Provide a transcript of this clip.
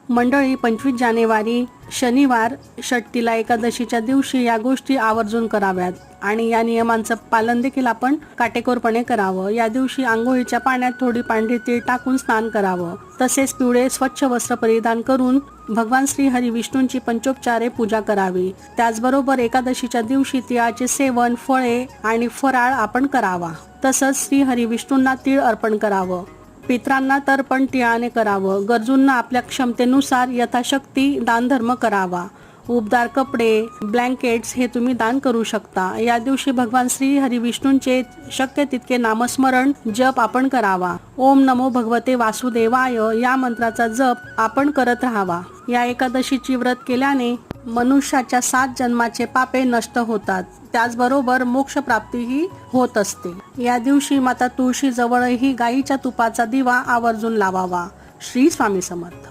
मंडळी 25 जानेवारी शनिवार षटतीला एकादशीच्या दिवशी या गोष्टी आवर्जून कराव्यात आणि या नियमांचं पालन देखील आपण काटेकोरपणे करावं। या दिवशी आंघोळीच्या पाण्यात थोडी पांढरी तीळ टाकून स्नान करावं। तसेच पिवळे स्वच्छ वस्त्र परिधान करून भगवान श्री हरी विष्णूंची पंचोपचारे पूजा करावी। त्याचबरोबर एकादशीच्या दिवशी तिळाचे सेवन, फळे आणि फराळ आपण करावा। तसंच श्री हरी विष्णूंना तीळ अर्पण करावं। पितरांना तर्पण तिळाने करावं। गरजूंना आपल्या क्षमतेनुसार यथाशक्ती दानधर्म करावा। उबदार कपडे, ब्लँकेट्स हे तुम्ही दान करू शकता। या दिवशी भगवान श्री हरी विष्णूंचे शक्य तितके नामस्मरण जप आपण करावा। ओम नमो भगवते वासुदेवाय या मंत्राचा जप आपण करत राहावा। या एकादशीची व्रत केल्याने मनुष्याच्या 7 जन्माचे पापे नष्ट होतात। त्याचबरोबर मोक्ष प्राप्तीही होत असते। या दिवशी माता तुळशी जवळही गाईच्या तुपाचा दिवा आवर्जून लावावा। श्री स्वामी समर्थ।